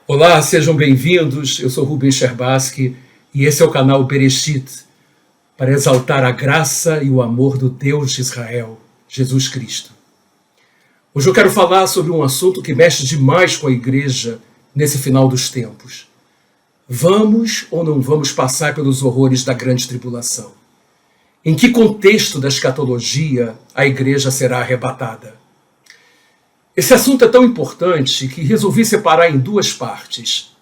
Olá, sejam bem-vindos. Eu sou Rubem Scherbatsky e esse é o canal Bereshit, para exaltar a graça e o amor do Deus de Israel, Jesus Cristo. Hoje eu quero falar sobre um assunto que mexe demais com a igreja nesse final dos tempos. Vamos ou não vamos passar pelos horrores da grande tribulação? Em que contexto da escatologia a igreja será arrebatada? Esse assunto é tão importante que resolvi separar em duas partes.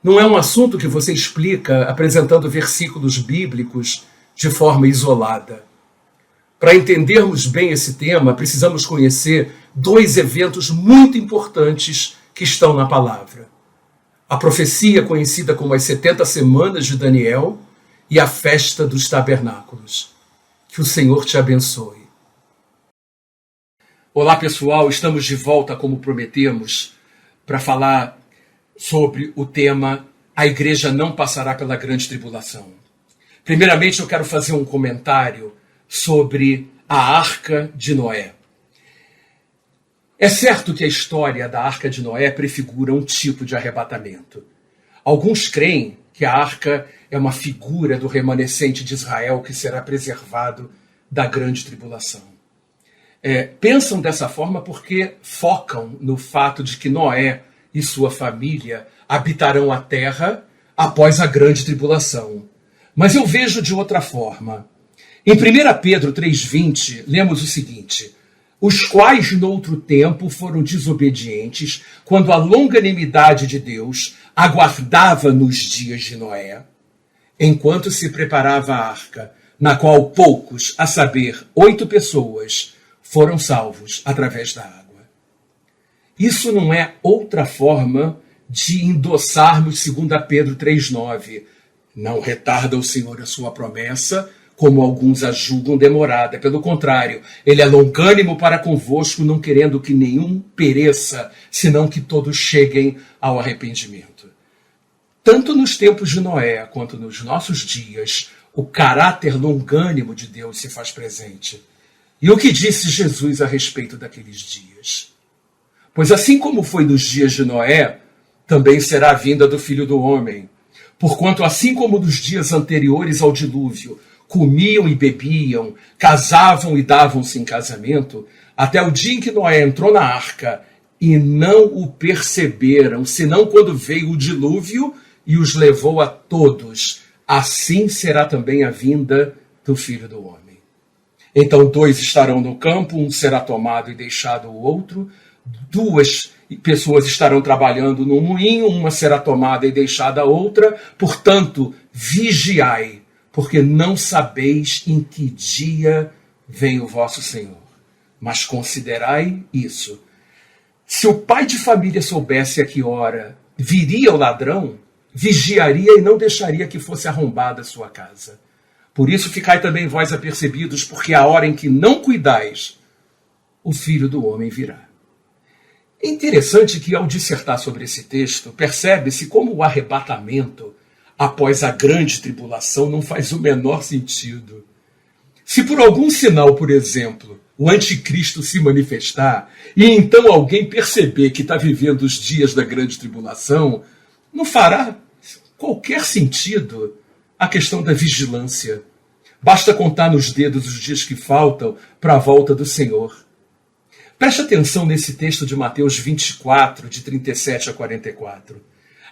Não é um assunto que você explica apresentando versículos bíblicos de forma isolada. Para entendermos bem esse tema, precisamos conhecer dois eventos muito importantes que estão na palavra. A profecia conhecida como as 70 semanas de Daniel e a festa dos tabernáculos. Que o Senhor te abençoe. Olá pessoal, estamos de volta como prometemos para falar sobre o tema A Igreja Não Passará pela Grande Tribulação. Primeiramente eu quero fazer um comentário sobre a Arca de Noé. É certo que a história da Arca de Noé prefigura um tipo de arrebatamento. Alguns creem que a Arca é uma figura do remanescente de Israel que será preservado da grande tribulação. Pensam dessa forma porque focam no fato de que Noé e sua família habitarão a terra após a grande tribulação. Mas eu vejo de outra forma. Em 1 Pedro 3,20, lemos o seguinte: os quais no outro tempo foram desobedientes, quando a longanimidade de Deus aguardava nos dias de Noé, enquanto se preparava a arca, na qual poucos, a saber, 8 pessoas, foram salvos através da água. Isso não é outra forma de endossarmos 2 Pedro 3,9. Não retarda o Senhor a sua promessa, como alguns a julgam demorada. Pelo contrário, ele é longânimo para convosco, não querendo que nenhum pereça, senão que todos cheguem ao arrependimento. Tanto nos tempos de Noé, quanto nos nossos dias, o caráter longânimo de Deus se faz presente. E o que disse Jesus a respeito daqueles dias? Pois assim como foi nos dias de Noé, também será a vinda do Filho do Homem. Porquanto assim como nos dias anteriores ao dilúvio, comiam e bebiam, casavam e davam-se em casamento, até o dia em que Noé entrou na arca, e não o perceberam, senão quando veio o dilúvio e os levou a todos. Assim será também a vinda do Filho do Homem. Então 2 estarão no campo, um será tomado e deixado o outro. 2 pessoas estarão trabalhando no moinho, uma será tomada e deixada a outra. Portanto, vigiai, porque não sabeis em que dia vem o vosso Senhor. Mas considerai isso. Se o pai de família soubesse a que hora viria o ladrão, vigiaria e não deixaria que fosse arrombada a sua casa. Por isso ficai também vós apercebidos, porque a hora em que não cuidais, o Filho do Homem virá. É interessante que, ao dissertar sobre esse texto, percebe-se como o arrebatamento após a grande tribulação não faz o menor sentido. Se por algum sinal, por exemplo, o anticristo se manifestar e então alguém perceber que está vivendo os dias da grande tribulação, não fará qualquer sentido a questão da vigilância. Basta contar nos dedos os dias que faltam para a volta do Senhor. Preste atenção nesse texto de Mateus 24, de 37 a 44.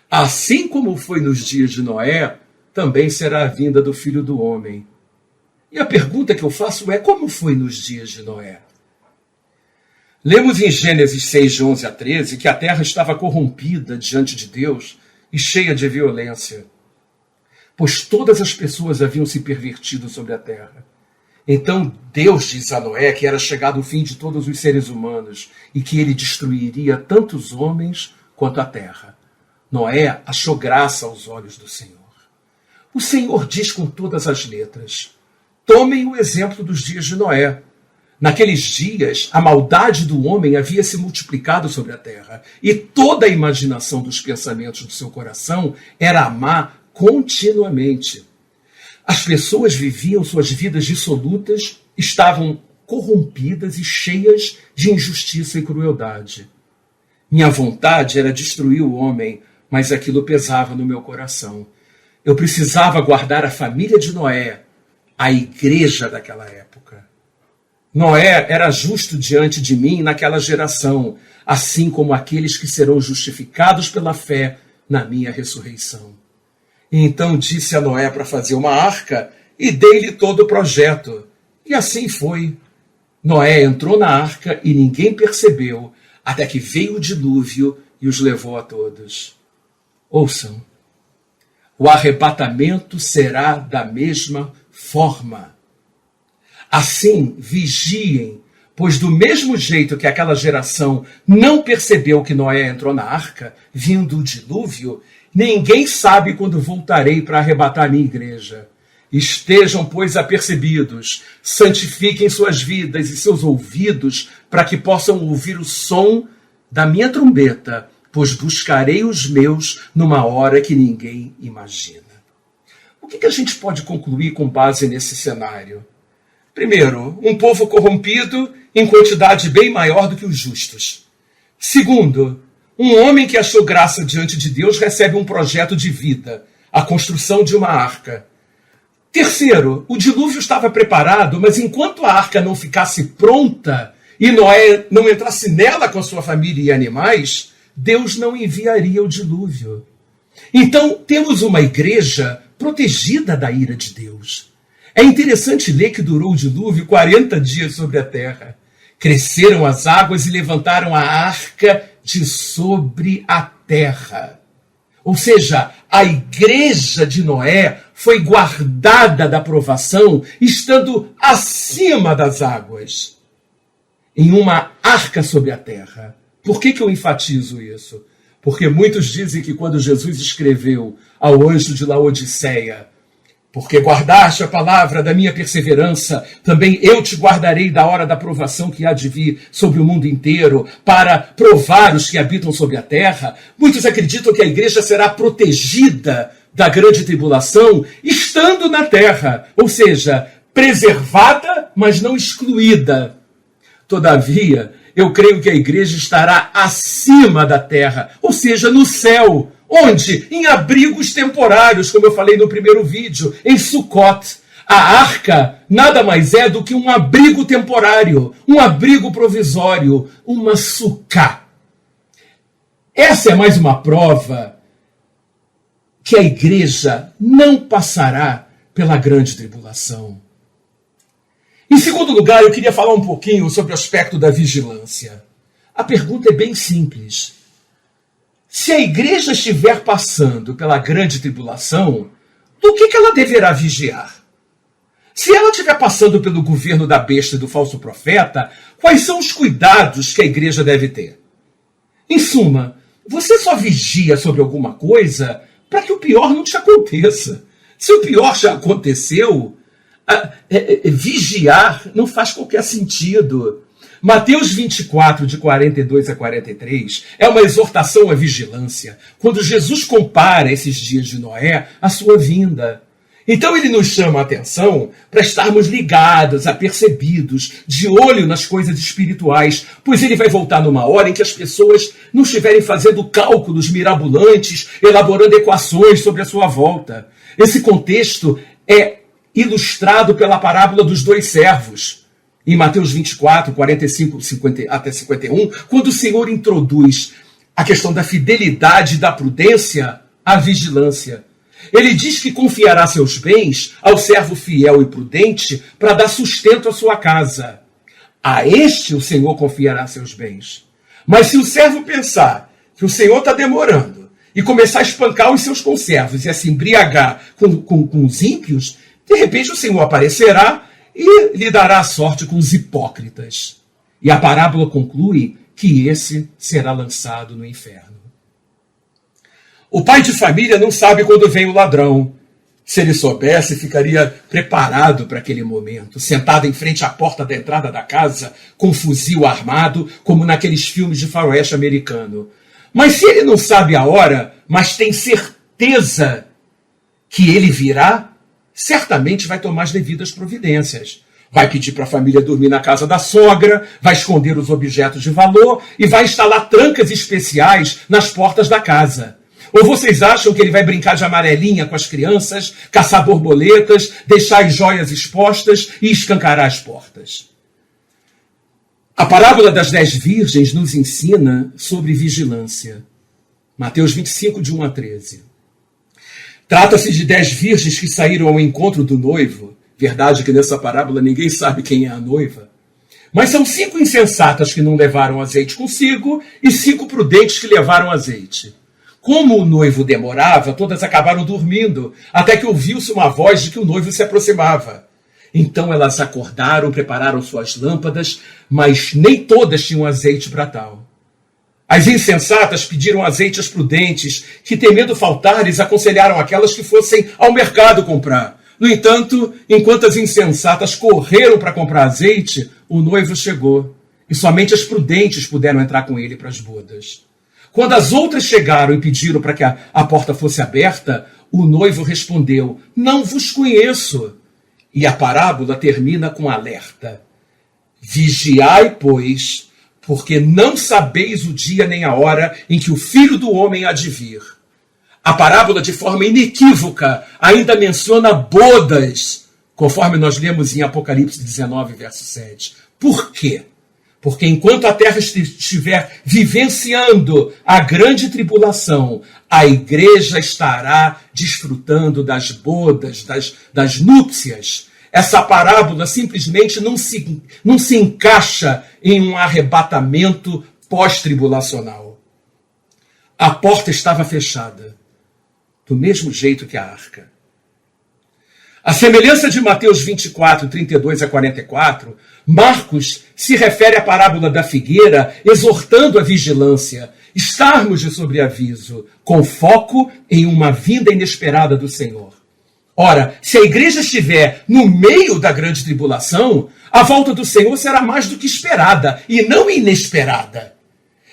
Assim como foi nos dias de Noé, também será a vinda do Filho do Homem. E a pergunta que eu faço é: como foi nos dias de Noé? Lemos em Gênesis 6, de 11 a 13, que a terra estava corrompida diante de Deus e cheia de violência, pois todas as pessoas haviam se pervertido sobre a terra. Então Deus diz a Noé que era chegado o fim de todos os seres humanos e que ele destruiria tanto os homens quanto a terra. Noé achou graça aos olhos do Senhor. O Senhor diz com todas as letras: tomem o exemplo dos dias de Noé. Naqueles dias, a maldade do homem havia se multiplicado sobre a terra, e toda a imaginação dos pensamentos do seu coração era má continuamente. As pessoas viviam suas vidas dissolutas, estavam corrompidas e cheias de injustiça e crueldade. Minha vontade era destruir o homem, mas aquilo pesava no meu coração. Eu precisava guardar a família de Noé, a igreja daquela época. Noé era justo diante de mim naquela geração, assim como aqueles que serão justificados pela fé na minha ressurreição. E então disse a Noé para fazer uma arca e dei-lhe todo o projeto. E assim foi. Noé entrou na arca e ninguém percebeu, até que veio o dilúvio e os levou a todos. Ouçam, o arrebatamento será da mesma forma. Assim, vigiem, pois do mesmo jeito que aquela geração não percebeu que Noé entrou na arca, vindo o dilúvio, ninguém sabe quando voltarei para arrebatar a minha igreja. Estejam, pois, apercebidos, santifiquem suas vidas e seus ouvidos para que possam ouvir o som da minha trombeta, pois buscarei os meus numa hora que ninguém imagina. O que a gente pode concluir com base nesse cenário? Primeiro, um povo corrompido em quantidade bem maior do que os justos. Segundo, um homem que achou graça diante de Deus recebe um projeto de vida, a construção de uma arca. Terceiro, o dilúvio estava preparado, mas enquanto a arca não ficasse pronta e Noé não entrasse nela com a sua família e animais, Deus não enviaria o dilúvio. Então, temos uma igreja protegida da ira de Deus. É interessante ler que durou o dilúvio 40 dias sobre a terra. Cresceram as águas e levantaram a arca de sobre a terra. Ou seja, a igreja de Noé foi guardada da provação, estando acima das águas, em uma arca sobre a terra. Por que eu enfatizo isso? Porque muitos dizem que quando Jesus escreveu ao anjo de Laodiceia, porque guardaste a palavra da minha perseverança, também eu te guardarei da hora da provação que há de vir sobre o mundo inteiro, para provar os que habitam sobre a terra. Muitos acreditam que a igreja será protegida da grande tribulação, estando na terra, ou seja, preservada, mas não excluída. Todavia, eu creio que a igreja estará acima da terra, ou seja, no céu. Onde? Em abrigos temporários, como eu falei no primeiro vídeo, em Sukkot. A arca nada mais é do que um abrigo temporário, um abrigo provisório, uma sucá. Essa é mais uma prova que a igreja não passará pela grande tribulação. Em segundo lugar, eu queria falar um pouquinho sobre o aspecto da vigilância. A pergunta é bem simples. Se a igreja estiver passando pela grande tribulação, do que ela deverá vigiar? Se ela estiver passando pelo governo da besta e do falso profeta, quais são os cuidados que a igreja deve ter? Em suma, você só vigia sobre alguma coisa para que o pior não te aconteça. Se o pior já aconteceu, vigiar não faz qualquer sentido. Mateus 24, de 42 a 43, é uma exortação à vigilância, quando Jesus compara esses dias de Noé à sua vinda. Então ele nos chama a atenção para estarmos ligados, apercebidos, de olho nas coisas espirituais, pois ele vai voltar numa hora em que as pessoas não estiverem fazendo cálculos mirabolantes, elaborando equações sobre a sua volta. Esse contexto é ilustrado pela parábola dos dois servos. Em Mateus 24, 45 até 51, quando o Senhor introduz a questão da fidelidade e da prudência à vigilância. Ele diz que confiará seus bens ao servo fiel e prudente para dar sustento à sua casa. A este o Senhor confiará seus bens. Mas se o servo pensar que o Senhor está demorando e começar a espancar os seus conservos e a se embriagar com os ímpios, de repente o Senhor aparecerá e lhe dará a sorte com os hipócritas. E a parábola conclui que esse será lançado no inferno. O pai de família não sabe quando vem o ladrão. Se ele soubesse, ficaria preparado para aquele momento, sentado em frente à porta da entrada da casa, com um fuzil armado, como naqueles filmes de faroeste americano. Mas se ele não sabe a hora, mas tem certeza que ele virá, certamente vai tomar as devidas providências. Vai pedir para a família dormir na casa da sogra, vai esconder os objetos de valor e vai instalar trancas especiais nas portas da casa. Ou vocês acham que ele vai brincar de amarelinha com as crianças, caçar borboletas, deixar as joias expostas e escancarar as portas? A parábola das 10 virgens nos ensina sobre vigilância. Mateus 25, de 1 a 13. Trata-se de 10 virgens que saíram ao encontro do noivo. Verdade que nessa parábola ninguém sabe quem é a noiva. Mas são 5 insensatas que não levaram azeite consigo e 5 prudentes que levaram azeite. Como o noivo demorava, todas acabaram dormindo, até que ouviu-se uma voz de que o noivo se aproximava. Então elas acordaram, prepararam suas lâmpadas, mas nem todas tinham azeite para tal. As insensatas pediram azeite às prudentes, que, temendo faltar-lhes, aconselharam aquelas que fossem ao mercado comprar. No entanto, enquanto as insensatas correram para comprar azeite, o noivo chegou, e somente as prudentes puderam entrar com ele para as bodas. Quando as outras chegaram e pediram para que a porta fosse aberta, o noivo respondeu: não vos conheço. E a parábola termina com alerta. Vigiai, pois, porque não sabeis o dia nem a hora em que o Filho do Homem há de vir. A parábola, de forma inequívoca, ainda menciona bodas, conforme nós lemos em Apocalipse 19, verso 7. Por quê? Porque enquanto a terra estiver vivenciando a grande tribulação, a igreja estará desfrutando das bodas, das núpcias. Essa parábola simplesmente não se encaixa em um arrebatamento pós-tribulacional. A porta estava fechada, do mesmo jeito que a arca. A semelhança de Mateus 24, 32 a 44, Marcos se refere à parábola da figueira, exortando a vigilância, estarmos de sobreaviso, com foco em uma vinda inesperada do Senhor. Ora, se a igreja estiver no meio da grande tribulação, a volta do Senhor será mais do que esperada e não inesperada.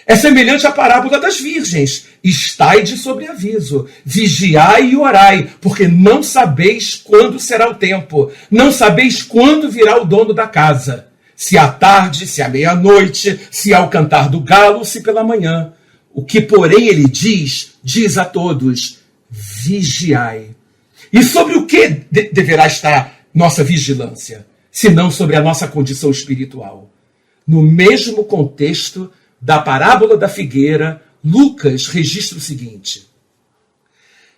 É semelhante à parábola das virgens. Estai de sobreaviso, vigiai e orai, porque não sabeis quando será o tempo, não sabeis quando virá o dono da casa, se à tarde, se à meia-noite, se ao cantar do galo, se pela manhã. O que, porém, ele diz a todos: vigiai. E sobre o que deverá estar nossa vigilância, senão sobre a nossa condição espiritual? No mesmo contexto da parábola da figueira, Lucas registra o seguinte: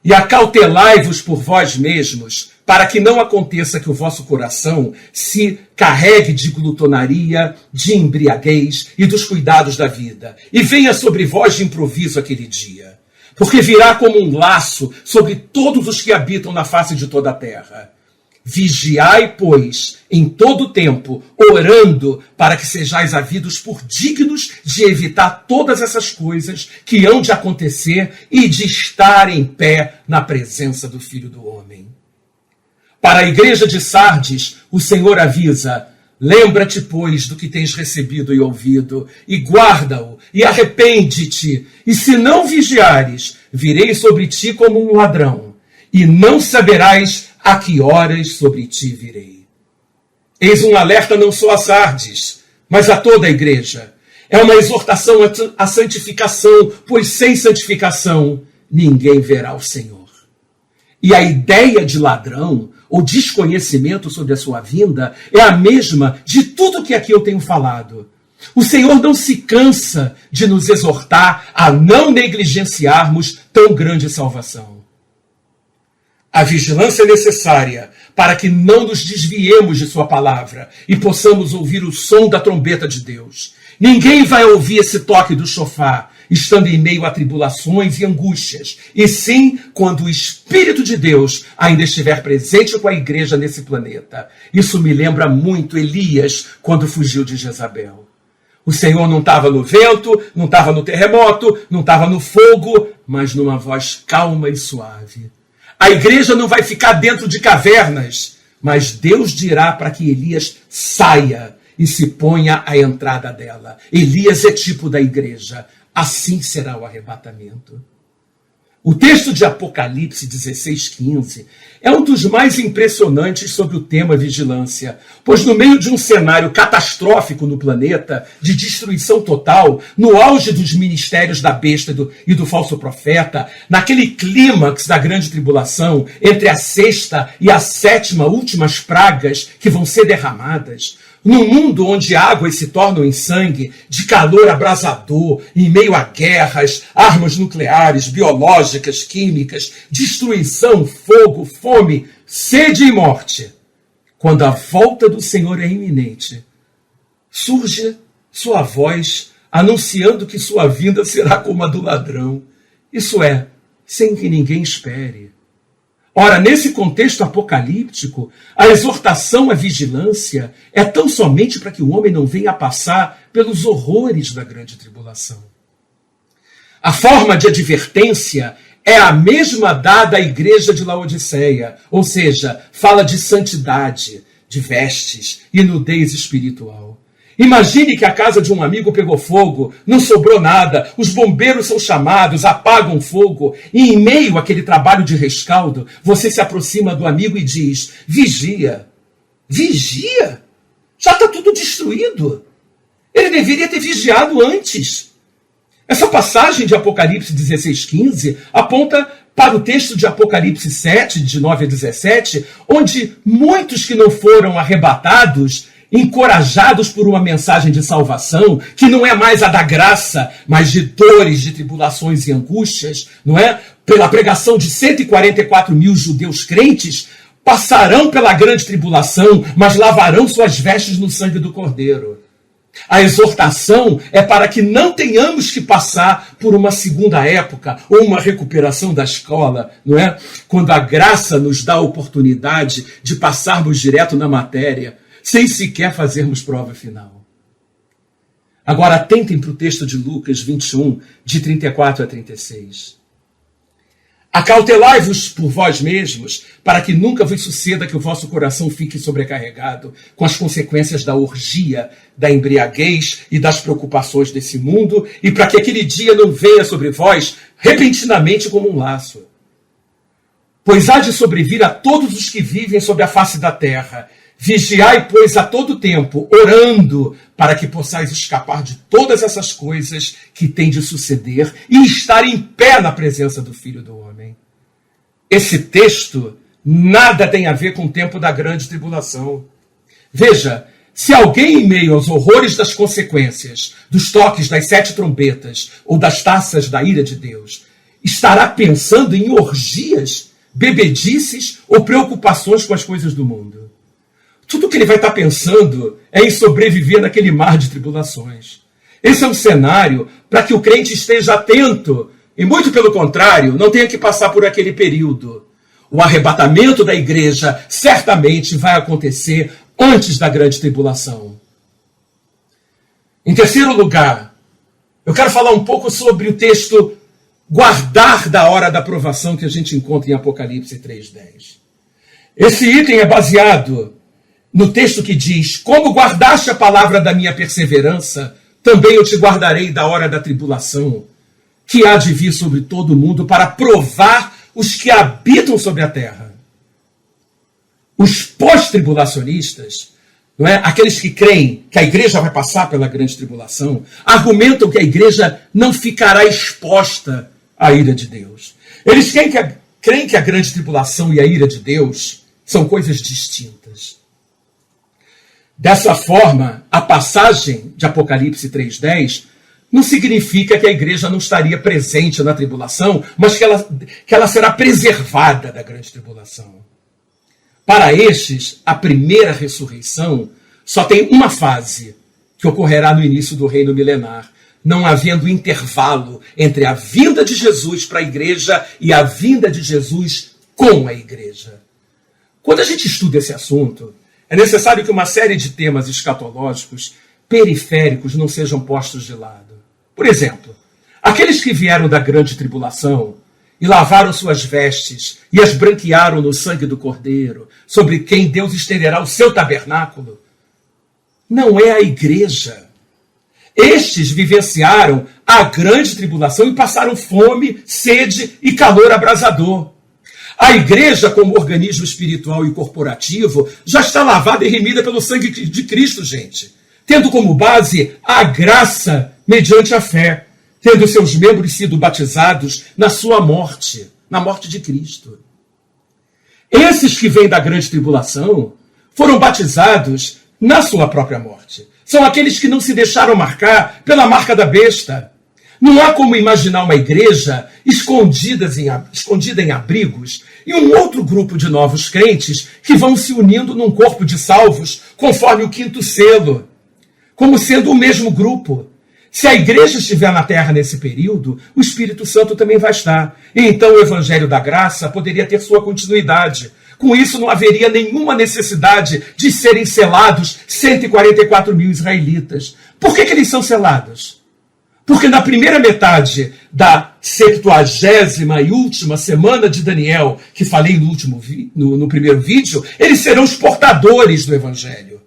e acautelai-vos por vós mesmos, para que não aconteça que o vosso coração se carregue de glutonaria, de embriaguez e dos cuidados da vida, e venha sobre vós de improviso aquele dia. Porque virá como um laço sobre todos os que habitam na face de toda a terra. Vigiai, pois, em todo o tempo, orando, para que sejais havidos por dignos de evitar todas essas coisas que hão de acontecer e de estar em pé na presença do Filho do Homem. Para a igreja de Sardes, o Senhor avisa: lembra-te, pois, do que tens recebido e ouvido, e guarda-o, e arrepende-te, e se não vigiares, virei sobre ti como um ladrão, e não saberás a que horas sobre ti virei. Eis um alerta não só a Sardes, mas a toda a igreja. É uma exortação à santificação, pois sem santificação ninguém verá o Senhor. E a ideia de ladrão, ou desconhecimento sobre a sua vinda, é a mesma de tudo que aqui eu tenho falado. O Senhor não se cansa de nos exortar a não negligenciarmos tão grande salvação. A vigilância é necessária para que não nos desviemos de sua palavra e possamos ouvir o som da trombeta de Deus. Ninguém vai ouvir esse toque do chofar estando em meio a tribulações e angústias, e sim quando o Espírito de Deus ainda estiver presente com a igreja nesse planeta. Isso me lembra muito Elias quando fugiu de Jezabel. O Senhor não estava no vento, não estava no terremoto, não estava no fogo, mas numa voz calma e suave. A igreja não vai ficar dentro de cavernas, mas Deus dirá para que Elias saia e se ponha à entrada dela. Elias é tipo da igreja. Assim será o arrebatamento. O texto de Apocalipse 16:15 é um dos mais impressionantes sobre o tema vigilância, pois no meio de um cenário catastrófico no planeta, de destruição total, no auge dos ministérios da besta e do falso profeta, naquele clímax da grande tribulação, entre a sexta e a sétima últimas pragas que vão ser derramadas, num mundo onde águas se tornam em sangue, de calor abrasador, em meio a guerras, armas nucleares, biológicas, químicas, destruição, fogo, fome, sede e morte. Quando a volta do Senhor é iminente, surge sua voz anunciando que sua vinda será como a do ladrão. Isso é, sem que ninguém espere. Ora, nesse contexto apocalíptico, a exortação à vigilância é tão somente para que o homem não venha a passar pelos horrores da grande tribulação. A forma de advertência é a mesma dada à igreja de Laodiceia, ou seja, fala de santidade, de vestes e nudez espiritual. Imagine que a casa de um amigo pegou fogo, não sobrou nada, os bombeiros são chamados, apagam o fogo, e em meio àquele trabalho de rescaldo, você se aproxima do amigo e diz: vigia. Vigia? Já está tudo destruído. Ele deveria ter vigiado antes. Essa passagem de Apocalipse 16:15 aponta para o texto de Apocalipse 7, de 9 a 17, onde muitos que não foram arrebatados, encorajados por uma mensagem de salvação, que não é mais a da graça, mas de dores, de tribulações e angústias, não é? Pela pregação de 144 mil judeus crentes, passarão pela grande tribulação, mas lavarão suas vestes no sangue do Cordeiro. A exortação é para que não tenhamos que passar por uma segunda época ou uma recuperação da escola, não é? Quando a graça nos dá a oportunidade de passarmos direto na matéria, sem sequer fazermos prova final. Agora atentem para o texto de Lucas 21, de 34 a 36. Acautelai-vos por vós mesmos, para que nunca vos suceda que o vosso coração fique sobrecarregado com as consequências da orgia, da embriaguez e das preocupações desse mundo, e para que aquele dia não venha sobre vós repentinamente como um laço. Pois há de sobrevir a todos os que vivem sobre a face da terra. Vigiai, pois, a todo tempo, orando, para que possais escapar de todas essas coisas que têm de suceder e estar em pé na presença do Filho do Homem. Esse texto nada tem a ver com o tempo da grande tribulação. Veja, se alguém em meio aos horrores das consequências, dos toques das 7 trombetas ou das taças da ira de Deus, estará pensando em orgias, bebedices ou preocupações com as coisas do mundo, tudo que ele vai estar pensando é em sobreviver naquele mar de tribulações. Esse é um cenário para que o crente esteja atento e, muito pelo contrário, não tenha que passar por aquele período. O arrebatamento da igreja certamente vai acontecer antes da grande tribulação. Em terceiro lugar, eu quero falar um pouco sobre o texto guardar da hora da provação que a gente encontra em Apocalipse 3:10. Esse item é baseado no texto que diz: como guardaste a palavra da minha perseverança, também eu te guardarei da hora da tribulação, que há de vir sobre todo o mundo para provar os que habitam sobre a terra. Os pós-tribulacionistas, não é? Aqueles que creem que a igreja vai passar pela grande tribulação, argumentam que a igreja não ficará exposta à ira de Deus. Eles creem que a grande tribulação e a ira de Deus são coisas distintas. Dessa forma, a passagem de Apocalipse 3:10 não significa que a igreja não estaria presente na tribulação, mas que ela será preservada da grande tribulação. Para estes, a primeira ressurreição só tem uma fase, que ocorrerá no início do reino milenar, não havendo intervalo entre a vinda de Jesus para a igreja e a vinda de Jesus com a igreja. Quando a gente estuda esse assunto, é necessário que uma série de temas escatológicos periféricos não sejam postos de lado. Por exemplo, aqueles que vieram da grande tribulação e lavaram suas vestes e as branquearam no sangue do Cordeiro, sobre quem Deus estenderá o seu tabernáculo, não é a igreja. Estes vivenciaram a grande tribulação e passaram fome, sede e calor abrasador. A igreja, como organismo espiritual e corporativo, já está lavada e remida pelo sangue de Cristo, gente, tendo como base a graça mediante a fé, tendo seus membros sido batizados na sua morte, na morte de Cristo. Esses que vêm da grande tribulação foram batizados na sua própria morte. São aqueles que não se deixaram marcar pela marca da besta. Não há como imaginar uma igreja escondida em abrigos e um outro grupo de novos crentes que vão se unindo num corpo de salvos conforme o quinto selo, como sendo o mesmo grupo. Se a igreja estiver na terra nesse período, o Espírito Santo também vai estar. E então o Evangelho da Graça poderia ter sua continuidade. Com isso, não haveria nenhuma necessidade de serem selados 144 mil israelitas. Por que eles são selados? Porque na primeira metade da 70ª e última semana de Daniel, que falei no primeiro vídeo, eles serão os portadores do Evangelho.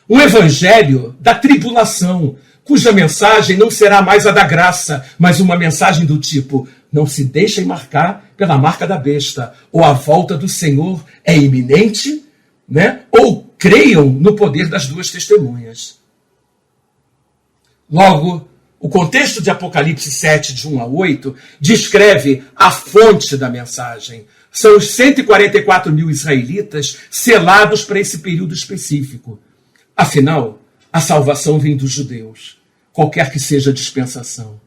Um Evangelho da tribulação, cuja mensagem não será mais a da graça, mas uma mensagem do tipo: não se deixem marcar pela marca da besta, ou a volta do Senhor é iminente, né? Ou creiam no poder das duas testemunhas. Logo, o contexto de Apocalipse 7, de 1 a 8, descreve a fonte da mensagem. São os 144 mil israelitas selados para esse período específico. Afinal, a salvação vem dos judeus, qualquer que seja a dispensação.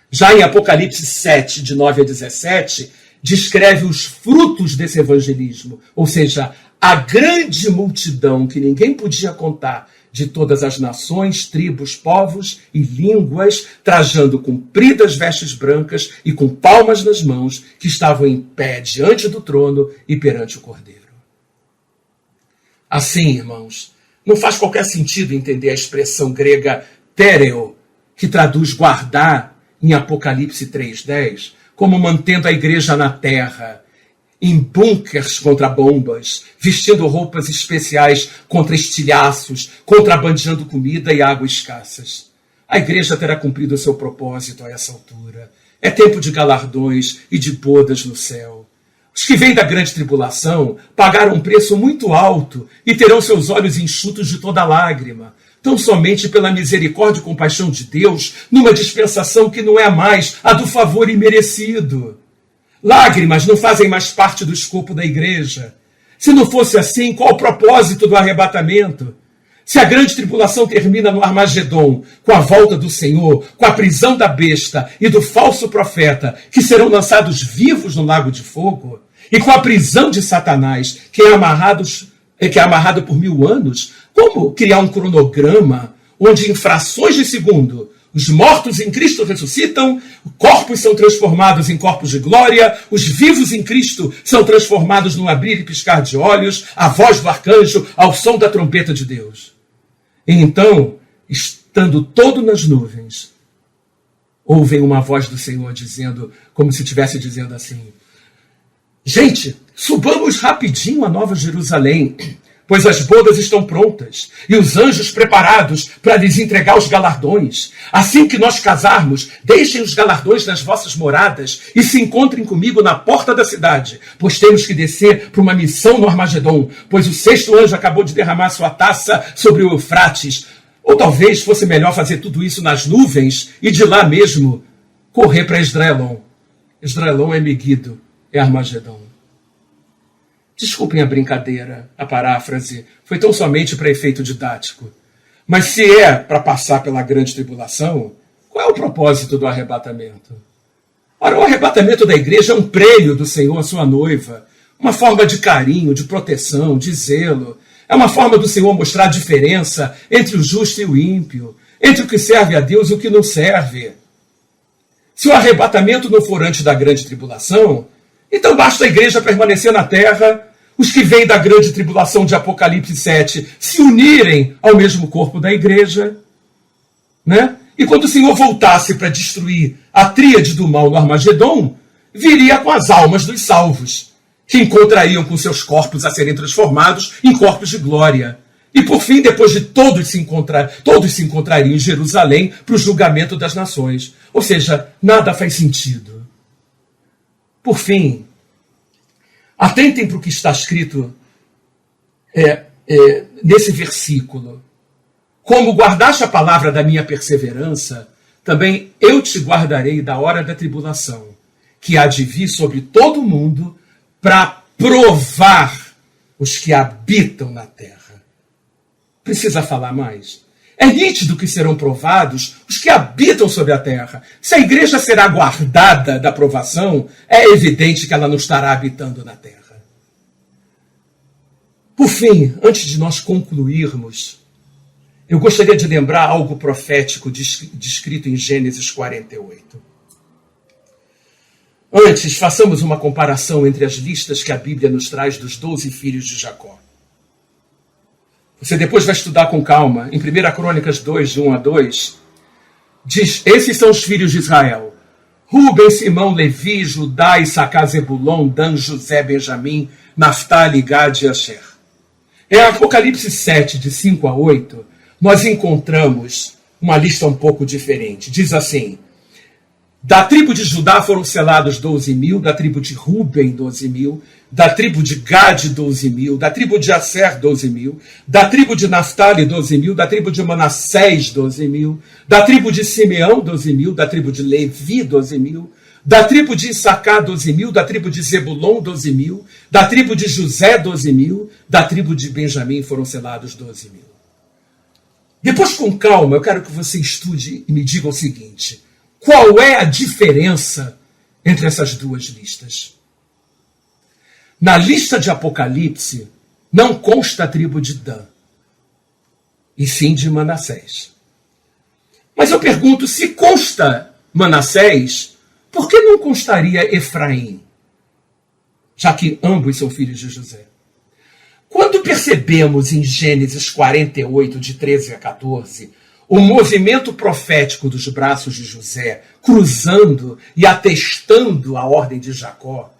Já em Apocalipse 7, de 9 a 17, descreve os frutos desse evangelismo, ou seja, a grande multidão que ninguém podia contar, de todas as nações, tribos, povos e línguas, trajando compridas vestes brancas e com palmas nas mãos, que estavam em pé diante do trono e perante o Cordeiro. Assim, irmãos, não faz qualquer sentido entender a expressão grega tereo, que traduz guardar em Apocalipse 3:10, como mantendo a igreja na terra, em bunkers contra bombas, vestindo roupas especiais contra estilhaços, contrabandeando comida e água escassas. A igreja terá cumprido o seu propósito a essa altura. É tempo de galardões e de bodas no céu. Os que vêm da grande tribulação pagaram um preço muito alto e terão seus olhos enxutos de toda lágrima, tão somente pela misericórdia e compaixão de Deus, numa dispensação que não é mais a do favor imerecido. Lágrimas não fazem mais parte do escopo da igreja. Se não fosse assim, qual o propósito do arrebatamento? Se a grande tribulação termina no Armagedon, com a volta do Senhor, com a prisão da besta e do falso profeta, que serão lançados vivos no lago de fogo, e com a prisão de Satanás, que é amarrado por 1000 anos, como criar um cronograma onde em frações de segundo os mortos em Cristo ressuscitam, corpos são transformados em corpos de glória, os vivos em Cristo são transformados num abrir e piscar de olhos, a voz do arcanjo ao som da trompeta de Deus. E então, estando todo nas nuvens, ouvem uma voz do Senhor dizendo, como se estivesse dizendo assim: gente, subamos rapidinho a Nova Jerusalém, pois as bodas estão prontas e os anjos preparados para lhes entregar os galardões. Assim que nós casarmos, deixem os galardões nas vossas moradas e se encontrem comigo na porta da cidade, pois temos que descer para uma missão no Armagedon, pois o 6º anjo acabou de derramar sua taça sobre o Eufrates. Ou talvez fosse melhor fazer tudo isso nas nuvens e de lá mesmo correr para Esdraelon. Esdraelon é Meguido, é Armagedon. Desculpem a brincadeira, a paráfrase, foi tão somente para efeito didático. Mas se é para passar pela grande tribulação, qual é o propósito do arrebatamento? Ora, o arrebatamento da igreja é um prêmio do Senhor à sua noiva, uma forma de carinho, de proteção, de zelo. É uma forma do Senhor mostrar a diferença entre o justo e o ímpio, entre o que serve a Deus e o que não serve. Se o arrebatamento não for antes da grande tribulação, então basta a igreja permanecer na terra, os que vêm da grande tribulação de Apocalipse 7 se unirem ao mesmo corpo da igreja, né? E quando o Senhor voltasse para destruir a tríade do mal no Armagedon, viria com as almas dos salvos, que encontrariam com seus corpos a serem transformados em corpos de glória. E por fim, depois de todos se encontrariam em Jerusalém para o julgamento das nações. Ou seja, nada faz sentido. Por fim, atentem para o que está escrito nesse versículo. Como guardaste a palavra da minha perseverança, também eu te guardarei da hora da tribulação, que há de vir sobre todo o mundo para provar os que habitam na terra. Precisa falar mais? É nítido que serão provados os que habitam sobre a terra. Se a igreja será guardada da provação, é evidente que ela não estará habitando na terra. Por fim, antes de nós concluirmos, eu gostaria de lembrar algo profético descrito em Gênesis 48. Antes, façamos uma comparação entre as listas que a Bíblia nos traz dos 12 filhos de Jacó. Você depois vai estudar com calma. Em 1 Crônicas 2, de 1 a 2, diz, esses são os filhos de Israel. Ruben, Simão, Levi, Judá, Issacar, Zebulon, Dan, José, Benjamim, Naftali, Gad e Asher. Em Apocalipse 7, de 5 a 8, nós encontramos uma lista um pouco diferente. Diz assim, da tribo de Judá foram selados 12.000, da tribo de Ruben 12.000, da tribo de Gad 12.000, da tribo de Asser 12.000, da tribo de Naftali 12.000, da tribo de Manassés 12.000, da tribo de Simeão 12.000, da tribo de Levi 12.000, da tribo de Issacar 12.000, da tribo de Zebulon 12.000, da tribo de José 12.000, da tribo de Benjamim foram selados 12.000. Depois, com calma, eu quero que você estude e me diga o seguinte: qual é a diferença entre essas duas listas? Na lista de Apocalipse, não consta a tribo de Dan, e sim de Manassés. Mas eu pergunto, se consta Manassés, por que não constaria Efraim? Já que ambos são filhos de José. Quando percebemos em Gênesis 48, de 13 a 14, o movimento profético dos braços de José cruzando e atestando a ordem de Jacó,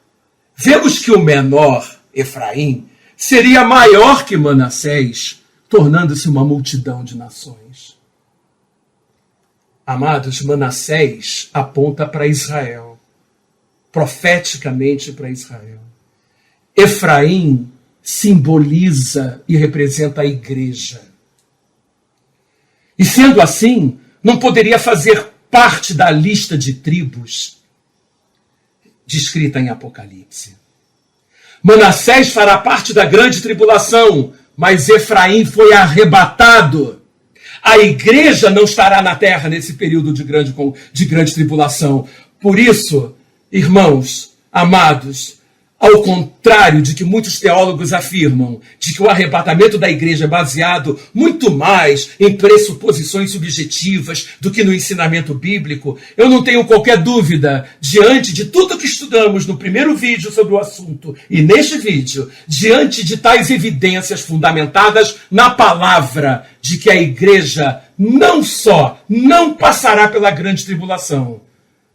vemos que o menor, Efraim, seria maior que Manassés, tornando-se uma multidão de nações. Amados, Manassés aponta para Israel, profeticamente para Israel. Efraim simboliza e representa a igreja. E sendo assim, não poderia fazer parte da lista de tribos descrita em Apocalipse. Manassés fará parte da grande tribulação, mas Efraim foi arrebatado. A igreja não estará na terra nesse período de grande tribulação. Por isso, irmãos, amados, ao contrário de que muitos teólogos afirmam, de que o arrebatamento da igreja é baseado muito mais em pressuposições subjetivas do que no ensinamento bíblico, eu não tenho qualquer dúvida, diante de tudo que estudamos no primeiro vídeo sobre o assunto e neste vídeo, diante de tais evidências fundamentadas na palavra, de que a igreja não só não passará pela grande tribulação,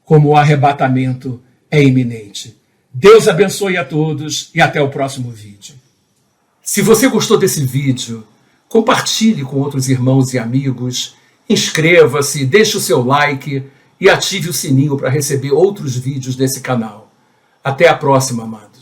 como o arrebatamento é iminente. Deus abençoe a todos e até o próximo vídeo. Se você gostou desse vídeo, compartilhe com outros irmãos e amigos, inscreva-se, deixe o seu like e ative o sininho para receber outros vídeos desse canal. Até a próxima, amados.